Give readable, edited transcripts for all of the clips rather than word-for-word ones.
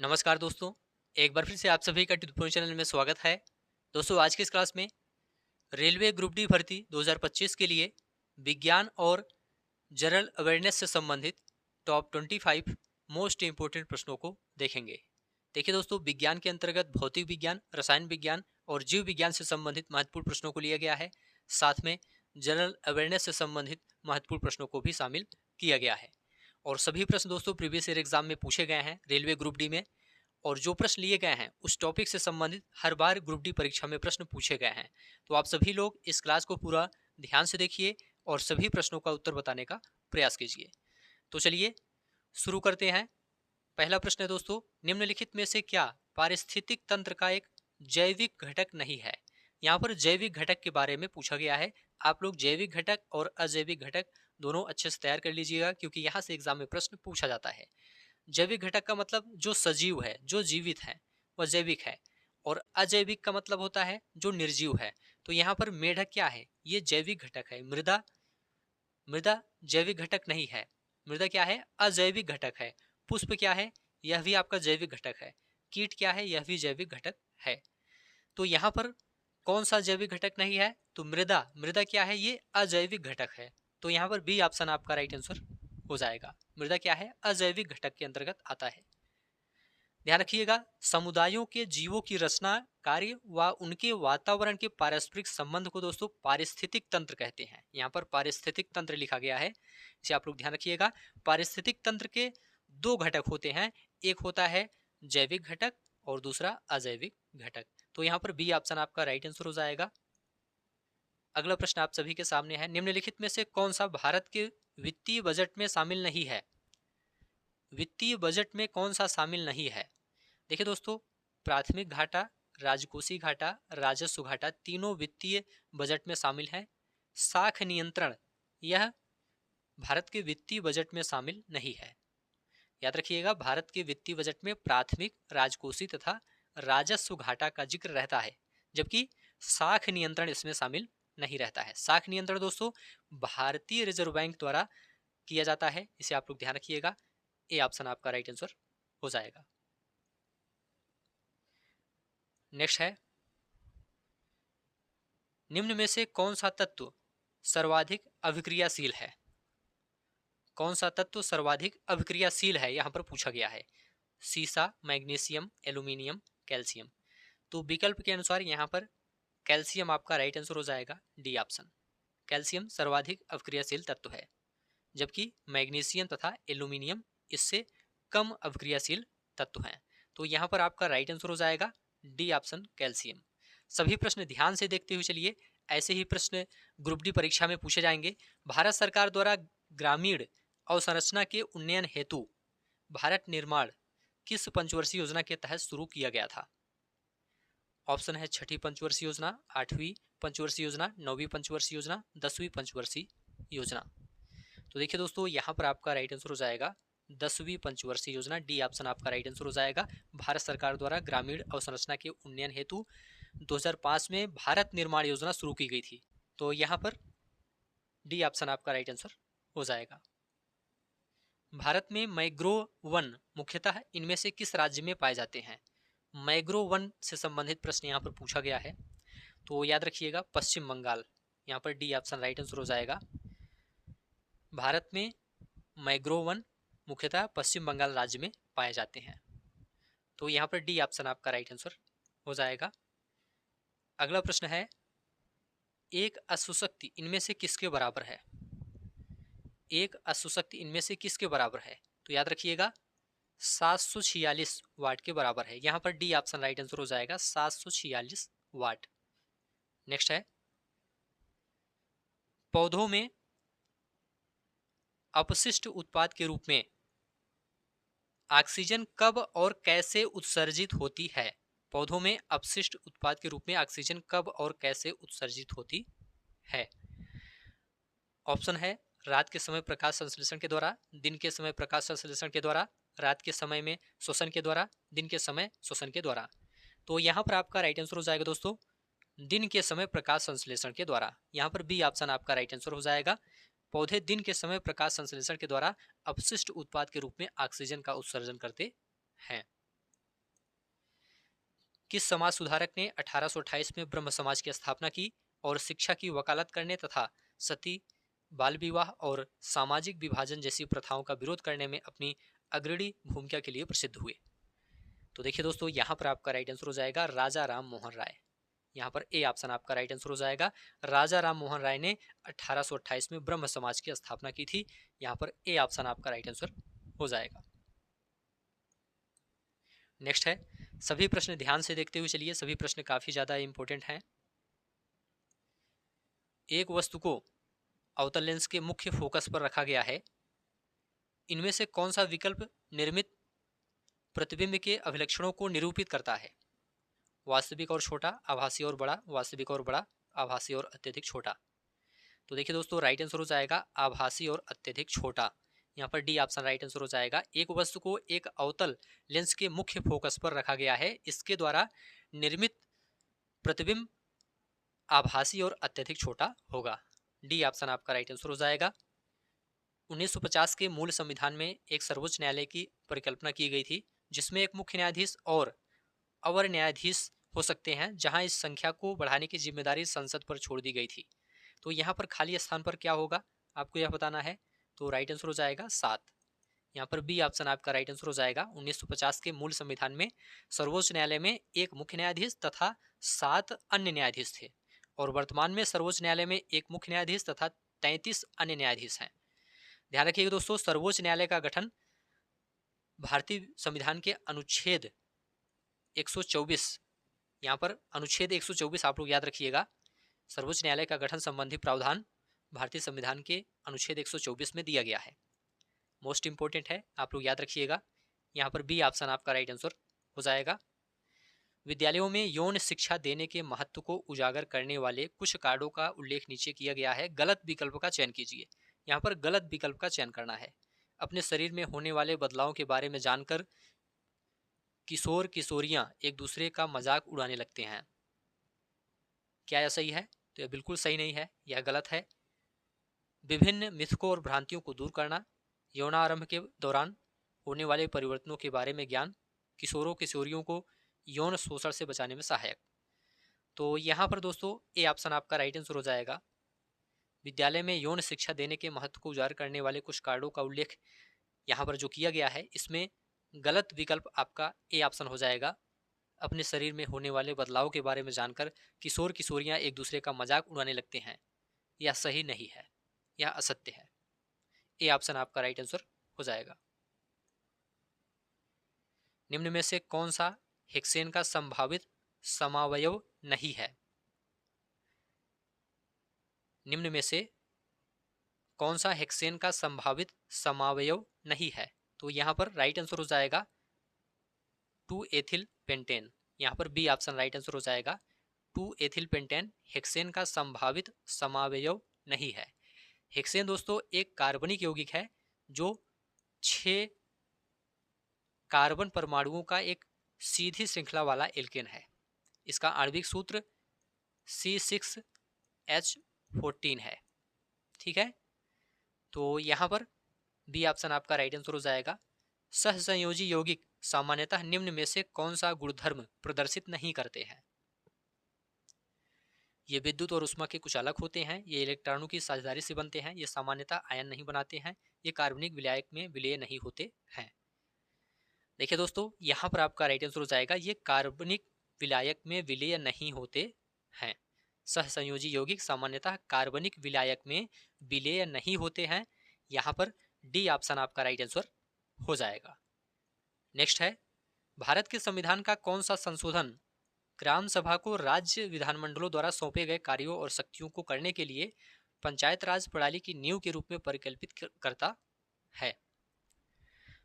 नमस्कार दोस्तों। एक बार फिर से आप सभी का ट्यूटोरियल चैनल में स्वागत है। दोस्तों, आज की इस क्लास में रेलवे ग्रुप डी भर्ती 2025 के लिए विज्ञान और जनरल अवेयरनेस से संबंधित टॉप 25 मोस्ट इंपोर्टेंट प्रश्नों को देखेंगे। देखिए दोस्तों, विज्ञान के अंतर्गत भौतिक विज्ञान, रसायन विज्ञान और जीव विज्ञान से संबंधित महत्वपूर्ण प्रश्नों को लिया गया है। साथ में जनरल अवेयरनेस से संबंधित महत्वपूर्ण प्रश्नों को भी शामिल किया गया है। और सभी प्रश्न दोस्तों प्रीवियस ईयर एग्जाम में पूछे गए हैं रेलवे ग्रुप डी में। और जो प्रश्न लिए गए हैं उस टॉपिक से संबंधित हर बार ग्रुप डी परीक्षा में प्रश्न पूछे गए हैं। तो आप सभी लोग इस क्लास को पूरा ध्यान से देखिए और सभी प्रश्नों का उत्तर बताने का प्रयास कीजिए। तो चलिए शुरू करते हैं। पहला प्रश्न है दोस्तों, निम्नलिखित में से क्या पारिस्थितिक तंत्र का एक जैविक घटक नहीं है। यहाँ पर जैविक घटक के बारे में पूछा गया है। आप लोग जैविक घटक और अजैविक घटक दोनों अच्छे से तैयार कर लीजिएगा, क्योंकि यहाँ से एग्जाम में प्रश्न पूछा जाता है। जैविक घटक का मतलब जो सजीव है, जो जीवित है, वह जैविक है। और अजैविक का मतलब होता है जो निर्जीव है। तो यहाँ पर मेढक क्या है, ये जैविक घटक है। मृदा, मृदा जैविक घटक नहीं है। मृदा क्या है, अजैविक घटक है। पुष्प क्या है, यह भी आपका जैविक घटक है। कीट क्या है, यह भी जैविक घटक है। तो यहाँ पर कौन सा जैविक घटक नहीं है, तो मृदा, मृदा क्या है, ये अजैविक घटक है। तो यहाँ पर बी ऑप्शन आपका राइट आंसर हो जाएगा। मृदा क्या है, अजैविक घटक के अंतर्गत आता है। ध्यान रखिएगा, समुदायों के जीवों की रचना, कार्य व उनके वातावरण के पारस्परिक संबंध को दोस्तों पारिस्थितिक तंत्र कहते हैं। यहाँ पर पारिस्थितिक तंत्र लिखा गया है, इसे आप लोग ध्यान रखिएगा। पारिस्थितिक तंत्र के दो घटक होते हैं, एक होता है जैविक घटक और दूसरा अजैविक घटक। तो यहाँ पर बी ऑप्शन आपका राइट आंसर हो जाएगा। अगला प्रश्न आप सभी के सामने है, निम्नलिखित में से कौन सा भारत के वित्तीय बजट में शामिल नहीं है। वित्तीय बजट में कौन सा शामिल नहीं है। देखिए दोस्तों, प्राथमिक घाटा, राजकोषीय घाटा, राजस्व घाटा तीनों वित्तीय बजट में शामिल है। साख नियंत्रण, यह भारत के वित्तीय बजट में शामिल नहीं है। याद रखिएगा, भारत के वित्तीय बजट में प्राथमिक, राजकोषीय तथा राजस्व घाटा का जिक्र रहता है, जबकि साख नियंत्रण इसमें शामिल नहीं रहता है। साख नियंत्रण दोस्तों भारतीय रिजर्व बैंक द्वारा किया जाता है, इसे आप लोग ध्यान रखिएगा। ए ऑप्शन आपका राइट आंसर हो जाएगा। नेक्स्ट है, निम्न में से कौन सा तत्व सर्वाधिक अभिक्रियाशील है। कौन सा तत्व सर्वाधिक अभिक्रियाशील है, यहां पर पूछा गया है। सीसा, मैग्नीशियम, एल्यूमिनियम, कैल्शियम। तो विकल्प के अनुसार यहां पर कैल्शियम आपका राइट आंसर हो जाएगा, डी ऑप्शन। कैल्शियम सर्वाधिक अभिक्रियाशील तत्व है, जबकि मैग्नीशियम तथा एल्यूमिनियम इससे कम अभिक्रियाशील तत्व हैं। तो यहाँ पर आपका राइट आंसर हो जाएगा डी ऑप्शन, कैल्शियम। सभी प्रश्न ध्यान से देखते हुए चलिए, ऐसे ही प्रश्न ग्रुप डी परीक्षा में पूछे जाएंगे। भारत सरकार द्वारा ग्रामीण अवसंरचना के उन्नयन हेतु भारत निर्माण किस पंचवर्षीय योजना के तहत शुरू किया गया था। ऑप्शन है छठी पंचवर्षीय योजना, आठवीं पंचवर्षीय योजना, नौवीं पंचवर्षीय योजना, 10वीं पंचवर्षीय योजना। तो देखिए दोस्तों, यहाँ पर आपका राइट आंसर हो जाएगा 10वीं पंचवर्षीय योजना, डी ऑप्शन आपका राइट आंसर हो जाएगा। भारत सरकार द्वारा ग्रामीण अवसंरचना के उन्नयन हेतु 2005 में भारत निर्माण योजना शुरू की गई थी। तो यहाँ पर डी ऑप्शन आपका राइट आंसर हो जाएगा। भारत में मैंग्रोव वन मुख्यतः इनमें से किस राज्य में पाए जाते हैं। मैंग्रोव वन से संबंधित प्रश्न यहाँ पर पूछा गया है, तो याद रखिएगा पश्चिम बंगाल। यहाँ पर डी ऑप्शन राइट आंसर हो जाएगा। भारत में मैंग्रोव वन मुख्यतः पश्चिम बंगाल राज्य में पाए जाते हैं। तो यहाँ पर डी ऑप्शन आपका राइट आंसर हो जाएगा। अगला प्रश्न है, एक अश्वशक्ति इनमें से किसके बराबर है। एक अश्वशक्ति इनमें से किसके बराबर है, तो याद रखिएगा 746 वाट के बराबर है। यहाँ पर डी ऑप्शन राइट आंसर हो जाएगा, 746 वाट। नेक्स्ट है, पौधों में अपशिष्ट उत्पाद के रूप में ऑक्सीजन कब और कैसे उत्सर्जित होती है। पौधों में अपशिष्ट उत्पाद के रूप में ऑक्सीजन कब और कैसे उत्सर्जित होती है। ऑप्शन है रात के समय प्रकाश संश्लेषण के द्वारा, दिन के समय प्रकाश संश्लेषण के द्वारा, रात के समय में श्वसन के द्वारा, दिन के समय श्वसन के द्वारा। तो यहाँ पर आपका राइट आंसर हो जाएगा दोस्तों, दिन के समय प्रकाश संश्लेषण के द्वारा। यहाँ पर बी ऑप्शन आपका राइट आंसर हो जाएगा। पौधे दिन के समय प्रकाश संश्लेषण के द्वारा अपशिष्ट उत्पाद के रूप में ऑक्सीजन का उत्सर्जन करते हैं। किस समाज सुधारक ने 1828 में ब्रह्म समाज की स्थापना की और शिक्षा की वकालत करने तथा सती, बाल विवाह और सामाजिक विभाजन जैसी प्रथाओं का विरोध करने में अपनी अग्रणी भूमिका के लिए प्रसिद्ध हुए? तो देखिए दोस्तों, यहाँ पर आपका राइट आंसर हो जाएगा राजा राम मोहन राय। यहाँ पर ए ऑप्शन आपका राइट आंसर हो जाएगा। राजा राम मोहन राय ने 1828 में ब्रह्म समाज की स्थापना की थी। यहाँ पर ए ऑप्शन आपका राइट आंसर हो जाएगा। नेक्स्ट है, सभी प्रश्न ध्यान से देखते हुए चलिए, सभी प्रश्न काफी ज्यादा इंपॉर्टेंट हैं। एक वस्तु को अवतल लेंस के मुख्य फोकस पर रखा गया है, इनमें से कौन सा विकल्प निर्मित प्रतिबिंब के अभिलक्षणों को निरूपित करता है? वास्तविक और छोटा, आभासी और बड़ा, वास्तविक और बड़ा, आभासी और अत्यधिक छोटा। तो देखिए दोस्तों, राइट आंसर हो जाएगा आभासी और अत्यधिक छोटा। यहाँ पर डी ऑप्शन राइट आंसर हो जाएगा। एक वस्तु को एक अवतल लेंस के मुख्य फोकस पर रखा गया है, इसके द्वारा निर्मित प्रतिबिंब आभासी और अत्यधिक छोटा होगा। डी ऑप्शन आपका राइट आंसर हो जाएगा। 1950 के मूल संविधान में एक सर्वोच्च न्यायालय की परिकल्पना की गई थी, जिसमें एक मुख्य न्यायाधीश और अवर न्यायाधीश हो सकते हैं, जहां इस संख्या को बढ़ाने की जिम्मेदारी संसद पर छोड़ दी गई थी। तो यहाँ पर खाली स्थान पर क्या होगा, आपको यह बताना है। तो राइट आंसर हो जाएगा 7। यहाँ पर बी ऑप्शन आपका राइट आंसर हो जाएगा। 1950 के मूल संविधान में सर्वोच्च न्यायालय में एक मुख्य न्यायाधीश तथा 7 अन्य न्यायाधीश थे, और वर्तमान में सर्वोच्च न्यायालय में एक मुख्य न्यायाधीश तथा 33 अन्य न्यायाधीश हैं। ध्यान रखिएगा दोस्तों, सर्वोच्च न्यायालय का गठन भारतीय संविधान के अनुच्छेद 124, यहाँ पर अनुच्छेद 124 आप लोग याद रखिएगा, सर्वोच्च न्यायालय का गठन संबंधी प्रावधान भारतीय संविधान के अनुच्छेद 124 में दिया गया है। मोस्ट इंपोर्टेंट है, आप लोग याद रखिएगा। यहाँ पर बी ऑप्शन आपका राइट आंसर हो जाएगा। विद्यालयों में यौन शिक्षा देने के महत्व को उजागर करने वाले कुछ कार्यों का उल्लेख नीचे किया गया है, गलत विकल्प का चयन कीजिए। यहाँ पर गलत विकल्प का चयन करना है। अपने शरीर में होने वाले बदलाव के बारे में जानकर किशोर किशोरियां एक दूसरे का मजाक उड़ाने लगते हैं। क्या यह सही है? तो यह बिल्कुल सही नहीं है, यह गलत है। विभिन्न मिथकों और भ्रांतियों को दूर करना, यौनारंभ के दौरान होने वाले परिवर्तनों के बारे में ज्ञान, किशोरों किशोरियों को यौन शोषण से बचाने में सहायक। तो यहाँ पर दोस्तों ए ऑप्शन आपका राइट आंसर हो जाएगा। विद्यालय में यौन शिक्षा देने के महत्व को उजागर करने वाले कुछ कार्यों का उल्लेख यहाँ पर जो किया गया है, इसमें गलत विकल्प आपका ए ऑप्शन हो जाएगा। अपने शरीर में होने वाले बदलाव के बारे में जानकर किशोर किशोरियां एक दूसरे का मजाक उड़ाने लगते हैं, यह सही नहीं है, यह असत्य है। ए ऑप्शन आपका राइट आंसर हो जाएगा। निम्न में से कौन सा हेक्सेन का संभावित समावयव नहीं है? निम्न में से कौन सा हेक्सेन का संभावित समावयव नहीं है? तो यहाँ पर राइट आंसर हो जाएगा 2 एथिल पेंटेन। यहाँ पर बी ऑप्शन राइट आंसर हो जाएगा। 2 एथिल पेंटेन हेक्सेन का संभावित समावयव नहीं है। हेक्सेन दोस्तों एक कार्बनिक यौगिक है जो 6 कार्बन परमाणुओं का एक सीधी श्रृंखला वाला एल्केन है। इसका आणविक सूत्र C6H14 है। ठीक है, तो यहाँ पर बी ऑप्शन आपका राइट आंसर हो जाएगा। सहसंयोजी यौगिक सामान्यतः निम्न में से कौन सा गुणधर्म प्रदर्शित नहीं करते हैं? ये विद्युत और उष्मा के कुछ अलग होते हैं, ये इलेक्ट्रॉनों की साझेदारी से बनते हैं, ये सामान्यतः आयन नहीं बनाते हैं, ये कार्बनिक विलायक में विलय नहीं होते हैं। देखिए दोस्तों, यहाँ पर आपका राइट आंसर हो जाएगा, ये कार्बनिक विलायक में विलय नहीं होते हैं। सहसंयोजी यौगिक सामान्यतः कार्बनिक विलायक में विलय नहीं होते हैं। यहाँ पर डी ऑप्शन आपका राइट आंसर हो जाएगा। नेक्स्ट है, भारत के संविधान का कौन सा संशोधन ग्राम सभा को राज्य विधानमंडलों द्वारा सौंपे गए कार्यों और शक्तियों को करने के लिए पंचायत राज प्रणाली की नींव के रूप में परिकल्पित करता है?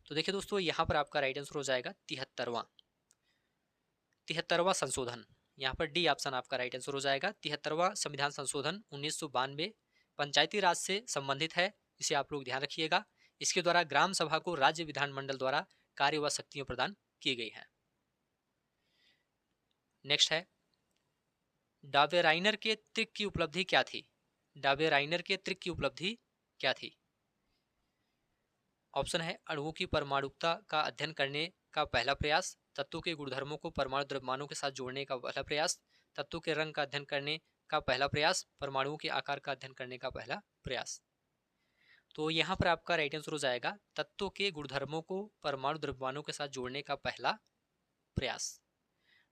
तो देखिए दोस्तों, यहाँ पर आपका राइट आंसर हो जाएगा 73वां संशोधन। यहाँ पर डी ऑप्शन आपका राइट आंसर हो जाएगा। 73वां संविधान संशोधन 1992 पंचायती राज से संबंधित है, इसे आप लोग ध्यान रखिएगा। इसके द्वारा ग्राम सभा को राज्य विधानमंडल द्वारा कार्य व शक्तियां प्रदान की गई हैं। नेक्स्ट है, डाबेराइनर के त्रिक की उपलब्धि क्या थी? डाबेराइनर के त्रिक की उपलब्धि क्या थी? ऑप्शन है, अणुओं की परमाणुकता का अध्ययन करने का पहला प्रयास तत्वों के गुणधर्मों को परमाणु द्रव्यमानों के साथ जोड़ने का पहला प्रयास, तत्वों के रंग का अध्ययन करने का पहला प्रयास, परमाणुओं के आकार का अध्ययन करने का पहला प्रयास। तो यहाँ पर आपका राइट आंसर हो जाएगा तत्वों के गुणधर्मों को परमाणु द्रव्यमानों के साथ जोड़ने का पहला प्रयास।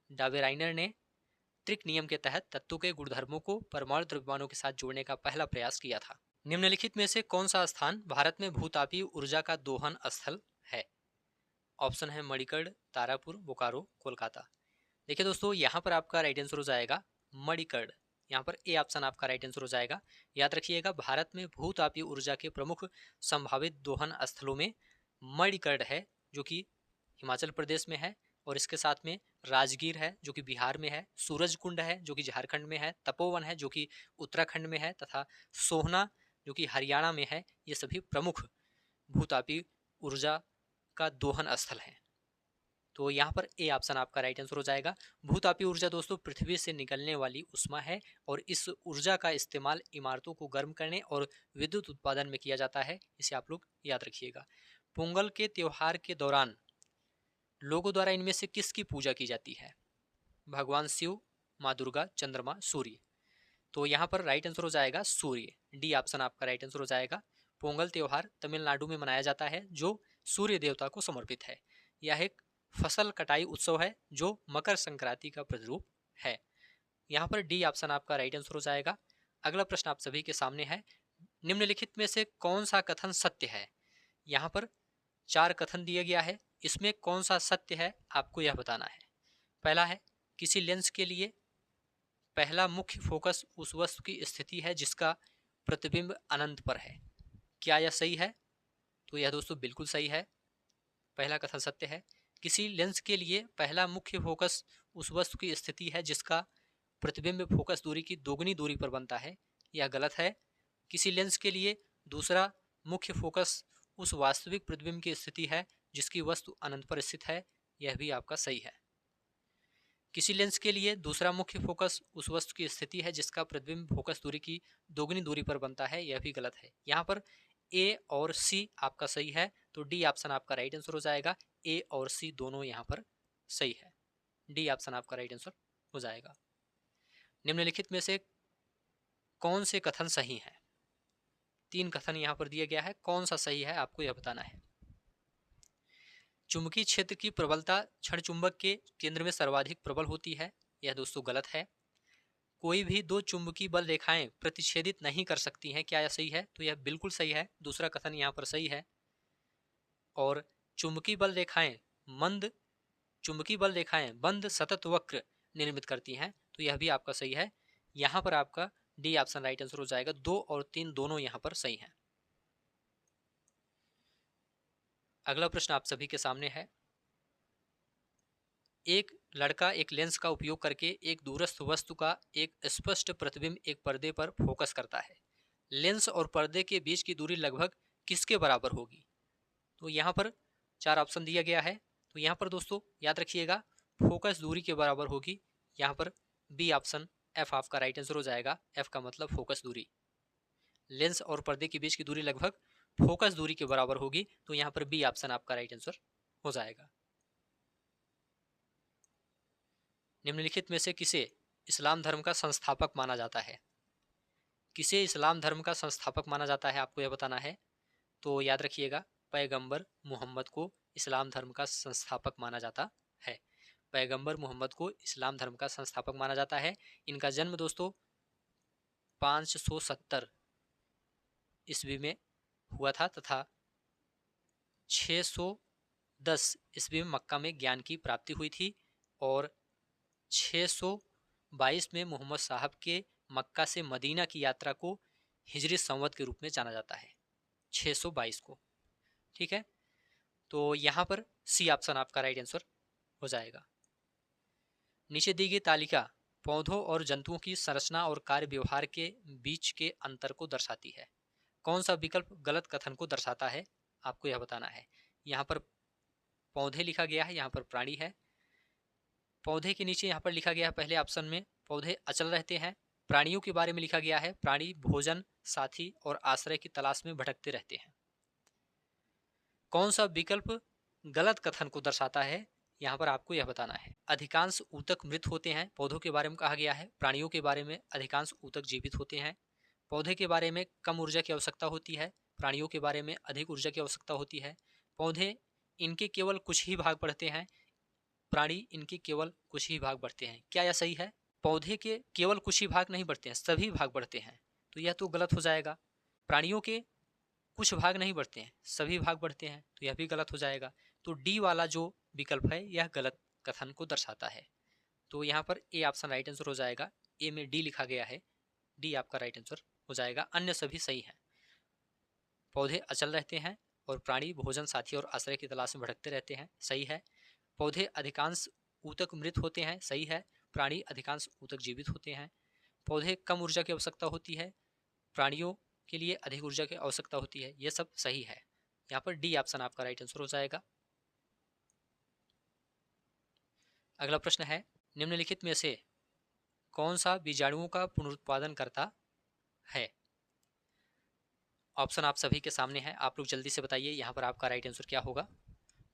डावेराइनर ने त्रिक नियम के तहत तत्वों के गुणधर्मों को परमाणु द्रव्यमानों के साथ जोड़ने का पहला प्रयास किया था। निम्नलिखित में से कौन सा स्थान भारत में भूतापीय ऊर्जा का दोहन स्थल है? ऑप्शन है मणिकर्ण, तारापुर, बोकारो, कोलकाता। देखिए दोस्तों, यहाँ पर आपका राइट आंसर हो जाएगा मणिकर्ण। यहाँ पर ए ऑप्शन आपका राइट आंसर हो जाएगा। याद रखिएगा, भारत में भूतापीय ऊर्जा के प्रमुख संभावित दोहन स्थलों में मणिकर्ण है जो कि हिमाचल प्रदेश में है, और इसके साथ में राजगीर है जो कि बिहार में है, सूरजकुंड है जो कि झारखंड में है, तपोवन है जो कि उत्तराखंड में है, तथा सोहना जो कि हरियाणा में है। ये सभी प्रमुख भूतापीय ऊर्जा का दोहन स्थल है। तो यहाँ पर ए ऑप्शन आपका राइट आंसर हो जाएगा। भूतापीय ऊर्जा दोस्तों पृथ्वी से निकलने वाली उष्मा है, और इस ऊर्जा का इस्तेमाल इमारतों को गर्म करने और विद्युत उत्पादन में किया जाता है। इसे आप लोग याद रखिएगा। पोंगल के त्योहार के दौरान लोगों द्वारा इनमें से किसकी पूजा की जाती है? भगवान शिव, माँ दुर्गा, चंद्रमा, सूर्य। तो यहाँ पर राइट आंसर हो जाएगा सूर्य। डी ऑप्शन आपका राइट आंसर हो जाएगा। पोंगल त्योहार तमिलनाडु में मनाया जाता है जो सूर्य देवता को समर्पित है। यह एक फसल कटाई उत्सव है जो मकर संक्रांति का प्रतिरूप है। यहाँ पर डी ऑप्शन आपका राइट आंसर हो जाएगा। अगला प्रश्न आप सभी के सामने है, निम्नलिखित में से कौन सा कथन सत्य है? यहाँ पर 4 कथन दिया गया है, इसमें कौन सा सत्य है आपको यह बताना है। पहला है, किसी लेंस के लिए पहला मुख्य फोकस उस वस्तु की स्थिति है जिसका प्रतिबिंब अनंत पर है। क्या यह सही है? तो यह दोस्तों बिल्कुल सही है, पहला कथन सत्य है। किसी लेंस के लिए पहला मुख्य फोकस उस वस्तु की स्थिति है जिसका प्रतिबिंब फोकस दूरी की दोगुनी दूरी पर बनता है। यह गलत है। किसी लेंस के लिए दूसरा मुख्य फोकस उस वास्तविक प्रतिबिंब की स्थिति है जिसकी वस्तु अनंत पर स्थित है। यह भी आपका सही है। किसी लेंस के लिए दूसरा मुख्य फोकस उस वस्तु की स्थिति है जिसका प्रतिबिंब फोकस दूरी की दोगुनी दूरी पर बनता है। यह भी गलत है। यहाँ पर ए और सी आपका सही है, तो डी ऑप्शन आपका राइट आंसर हो जाएगा। ए और सी दोनों यहाँ पर सही है। डी ऑप्शन आपका राइट आंसर हो जाएगा। निम्नलिखित में से कौन से कथन सही हैं? 3 कथन यहाँ पर दिया गया है, कौन सा सही है आपको यह बताना है। चुंबकीय क्षेत्र की प्रबलता क्षण चुंबक के केंद्र में सर्वाधिक प्रबल होती है। यह दोस्तों गलत है। कोई भी 2 चुंबकीय बल रेखाएं प्रतिच्छेदित नहीं कर सकती हैं। क्या यह सही है? तो यह बिल्कुल सही है, दूसरा कथन यहाँ पर सही है। और चुंबकीय बल रेखाएं बंद सतत वक्र निर्मित करती हैं। तो यह भी आपका सही है। यहाँ पर आपका डी ऑप्शन राइट आंसर हो जाएगा। 2 और 3 दोनों यहाँ पर सही हैं। अगला प्रश्न आप सभी के सामने है, एक लड़का एक लेंस का उपयोग करके एक दूरस्थ वस्तु का एक स्पष्ट प्रतिबिंब एक पर्दे पर फोकस करता है। लेंस और पर्दे के बीच की दूरी लगभग किसके बराबर होगी? तो यहाँ पर 4 ऑप्शन दिया गया है। तो यहाँ पर दोस्तों याद रखिएगा, फोकस दूरी के बराबर होगी। यहाँ पर बी ऑप्शन एफ आपका राइट आंसर हो जाएगा। एफ का मतलब फोकस दूरी। लेंस और पर्दे के बीच की दूरी लगभग फोकस दूरी के बराबर होगी। तो यहाँ पर बी ऑप्शन आपका राइट आंसर हो जाएगा। निम्नलिखित में से किसे इस्लाम धर्म का संस्थापक माना जाता है? किसे इस्लाम धर्म का संस्थापक माना जाता है आपको यह बताना है। तो याद रखिएगा, पैगंबर मोहम्मद को इस्लाम धर्म का संस्थापक माना जाता है। पैगंबर मोहम्मद को इस्लाम धर्म का संस्थापक माना जाता है। इनका जन्म दोस्तों 570 ईस्वी में हुआ था तथा 610 ईस्वी में मक्का में ज्ञान की प्राप्ति हुई थी, और 622 में मोहम्मद साहब के मक्का से मदीना की यात्रा को हिजरी संवत के रूप में जाना जाता है, 622 को। ठीक है, तो यहाँ पर सी ऑप्शन आपका राइट आंसर हो जाएगा। नीचे दी गई तालिका पौधों और जंतुओं की संरचना और कार्य व्यवहार के बीच के अंतर को दर्शाती है। कौन सा विकल्प गलत कथन को दर्शाता है आपको यह बताना है। यहाँ पर पौधे लिखा गया है, यहाँ पर प्राणी है। पौधे के नीचे यहाँ पर लिखा गया है पहले ऑप्शन में पौधे अचल रहते हैं। प्राणियों के बारे में लिखा गया है प्राणी भोजन, साथी और आश्रय की तलाश में भटकते रहते हैं। कौन सा विकल्प गलत कथन को दर्शाता है यहाँ पर आपको यह बताना है। अधिकांश ऊतक मृत होते हैं, पौधों के बारे में कहा गया है। प्राणियों के बारे में अधिकांश ऊतक जीवित होते हैं। पौधे के बारे में कम ऊर्जा की आवश्यकता होती है, प्राणियों के बारे में अधिक ऊर्जा की आवश्यकता होती है। पौधे इनके केवल कुछ ही भाग बढ़ते हैं, प्राणी इनके केवल कुछ ही भाग बढ़ते हैं। क्या यह सही है? पौधे के केवल कुछ ही भाग नहीं बढ़ते हैं, सभी भाग बढ़ते हैं, तो यह तो गलत हो जाएगा। प्राणियों के कुछ भाग नहीं बढ़ते हैं, सभी भाग बढ़ते हैं, तो यह भी गलत हो जाएगा। तो डी वाला जो विकल्प है यह गलत कथन को दर्शाता है। तो यहाँ पर ए ऑप्शन राइट आंसर हो जाएगा। ए में डी लिखा गया है, डी आपका राइट आंसर हो जाएगा। अन्य सभी सही हैं। पौधे अचल रहते हैं और प्राणी भोजन साथी और आश्रय की तलाश में भटकते रहते हैं, सही है। पौधे अधिकांश ऊतक मृत होते हैं, सही है। प्राणी अधिकांश ऊतक जीवित होते हैं। पौधे कम ऊर्जा की आवश्यकता होती है, प्राणियों के लिए अधिक ऊर्जा की आवश्यकता होती है, यह सब सही है। यहाँ पर डी ऑप्शन आपका राइट आंसर हो जाएगा। अगला प्रश्न है, निम्नलिखित में से कौन सा बीजाणुओं का पुनरुत्पादन करता है? ऑप्शन आप सभी के सामने है, आप लोग जल्दी से बताइए यहाँ पर आपका राइट आंसर क्या होगा।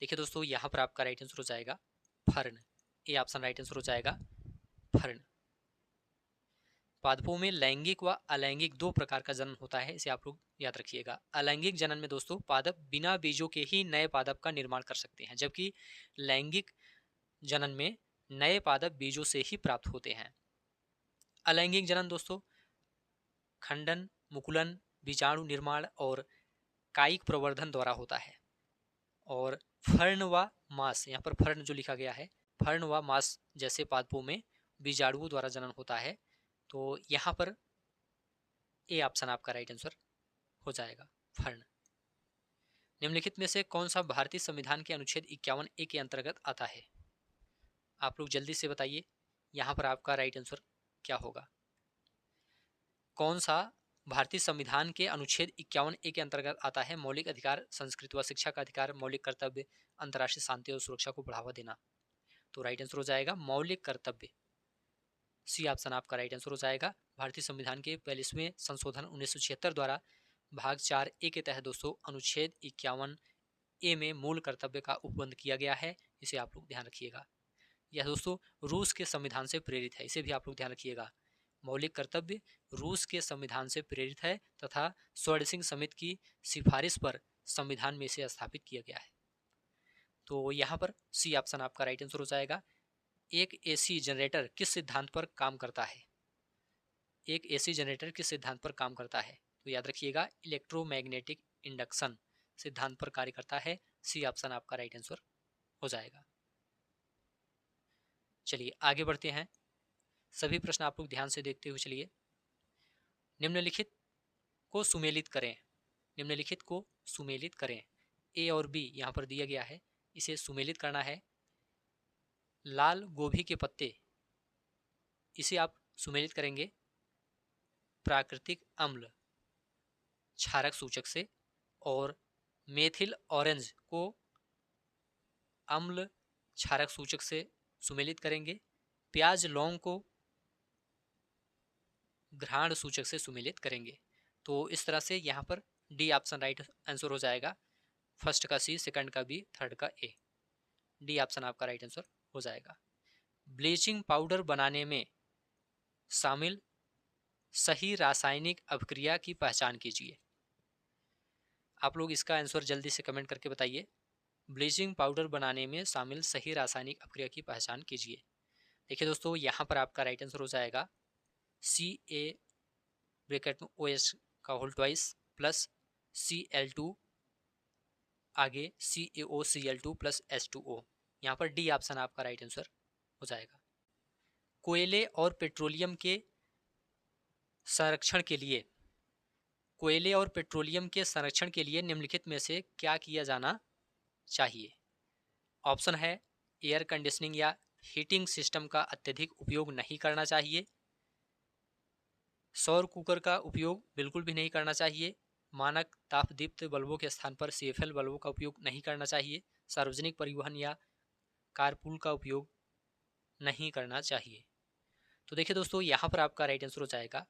देखिए दोस्तों, यहाँ पर आपका राइट आंसर हो जाएगा fern. A option right answer हो जाएगा फर्न। पादपों में लैंगिक व अलैंगिक दो प्रकार का जन्म होता है, इसे आप लोग याद रखिएगा। अलैंगिक जनन में दोस्तों पादप बिना बीजों के ही नए पादप का निर्माण कर सकते हैं, जबकि लैंगिक जनन में नए पादप बीजों से ही प्राप्त होते हैं। अलैंगिक जनन दोस्तों खंडन, मुकुलन, बीजाणु निर्माण और कायिक प्रवर्धन द्वारा होता है। और फर्ण व मांस, यहाँ पर फर्ण जो लिखा गया है, फर्ण व मांस जैसे पादपों में बीजाणुओं द्वारा जनन होता है। तो यहाँ पर ए ऑप्शन आपका राइट आंसर हो जाएगा फर्ण। निम्नलिखित में से कौन सा भारतीय संविधान के अनुच्छेद 51A के अंतर्गत आता है? आप लोग जल्दी से बताइए, यहाँ पर आपका राइट आंसर क्या होगा। कौन सा भारतीय संविधान के अनुच्छेद 51A के अंतर्गत आता है? मौलिक अधिकार, संस्कृति व शिक्षा का अधिकार, मौलिक कर्तव्य, अंतर्राष्ट्रीय शांति और सुरक्षा को बढ़ावा देना। तो राइट आंसर हो जाएगा मौलिक कर्तव्य। सी ऑप्शन आपका राइट आंसर हो जाएगा। भारतीय संविधान के 42वें संशोधन 1976 द्वारा भाग 4A के तहत दोस्तों अनुच्छेद 51A में मूल कर्तव्य का उपबंध किया गया है, इसे आप लोग ध्यान रखिएगा। यह दोस्तों रूस के संविधान से प्रेरित है, इसे भी आप लोग ध्यान रखिएगा। मौलिक कर्तव्य रूस के संविधान से प्रेरित है तथा स्वर्ण सिंह समिति की सिफारिश पर संविधान में इसे स्थापित किया गया है। तो यहाँ पर सी ऑप्शन आपका राइट आंसर हो जाएगा। एक एसी जनरेटर किस सिद्धांत पर काम करता है? एक एसी जनरेटर किस सिद्धांत पर काम करता है? तो याद रखिएगा इलेक्ट्रोमैग्नेटिक इंडक्शन सिद्धांत पर कार्य करता है। सी ऑप्शन आपका राइट आंसर हो जाएगा। चलिए आगे बढ़ते हैं। सभी प्रश्न आप लोग ध्यान से देखते हुए चलिए। निम्नलिखित को सुमेलित करें। निम्नलिखित को सुमेलित करें। ए और बी यहाँ पर दिया गया है, इसे सुमेलित करना है। लाल गोभी के पत्ते, इसे आप सुमेलित करेंगे प्राकृतिक अम्ल क्षारक सूचक से, और मेथिल ऑरेंज को अम्ल क्षारक सूचक से सुमेलित करेंगे। प्याज लौंग को घ्राण सूचक से सुमेलित करेंगे। तो इस तरह से यहाँ पर डी ऑप्शन राइट आंसर हो जाएगा। फर्स्ट का सी, सेकंड का बी, थर्ड का ए। डी ऑप्शन आपका राइट आंसर हो जाएगा। ब्लीचिंग पाउडर बनाने में शामिल सही रासायनिक अभिक्रिया की पहचान कीजिए। आप लोग इसका आंसर जल्दी से कमेंट करके बताइए। ब्लीचिंग पाउडर बनाने में शामिल सही रासायनिक अभिक्रिया की पहचान कीजिए। देखिए दोस्तों, यहाँ पर आपका राइट आंसर हो जाएगा CA ब्रैकेट में OH का होल ट्वाइस प्लस Cl2 आगे CaOCl2 प्लस H2O। यहाँ पर डी ऑप्शन आपका राइट आंसर हो जाएगा। कोयले और पेट्रोलियम के संरक्षण के लिए, कोयले और पेट्रोलियम के संरक्षण के लिए निम्नलिखित में से क्या किया जाना चाहिए? ऑप्शन है एयर कंडीशनिंग या हीटिंग सिस्टम का अत्यधिक उपयोग नहीं करना चाहिए, सौर कुकर का उपयोग बिल्कुल भी नहीं करना चाहिए, मानक तापदीप्त बल्बों के स्थान पर CFL बल्बों का उपयोग नहीं करना चाहिए, सार्वजनिक परिवहन या कारपूल का उपयोग नहीं करना चाहिए। तो देखिए दोस्तों, यहाँ पर आपका राइट आंसर हो जाएगा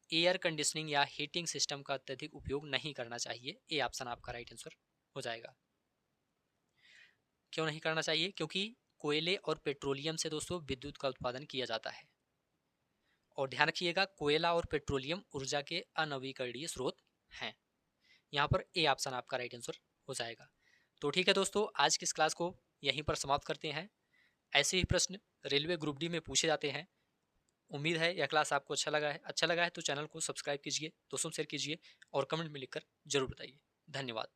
एयर कंडीशनिंग या हीटिंग सिस्टम का अत्यधिक उपयोग नहीं करना चाहिए। ए ऑप्शन आपका राइट आंसर हो जाएगा। क्यों नहीं करना चाहिए? क्योंकि कोयले और पेट्रोलियम से दोस्तों विद्युत का उत्पादन किया जाता है। और ध्यान रखिएगा, कोयला और पेट्रोलियम ऊर्जा के अनवीकरणीय स्रोत हैं। यहाँ पर ए ऑप्शन आपका राइट आंसर हो जाएगा। तो ठीक है दोस्तों, आज की इस क्लास को यहीं पर समाप्त करते हैं। ऐसे ही प्रश्न रेलवे ग्रुप डी में पूछे जाते हैं। उम्मीद है यह क्लास आपको अच्छा लगा है तो चैनल को सब्सक्राइब कीजिए, दोस्तों शेयर कीजिए और कमेंट में लिखकर जरूर बताइए। धन्यवाद।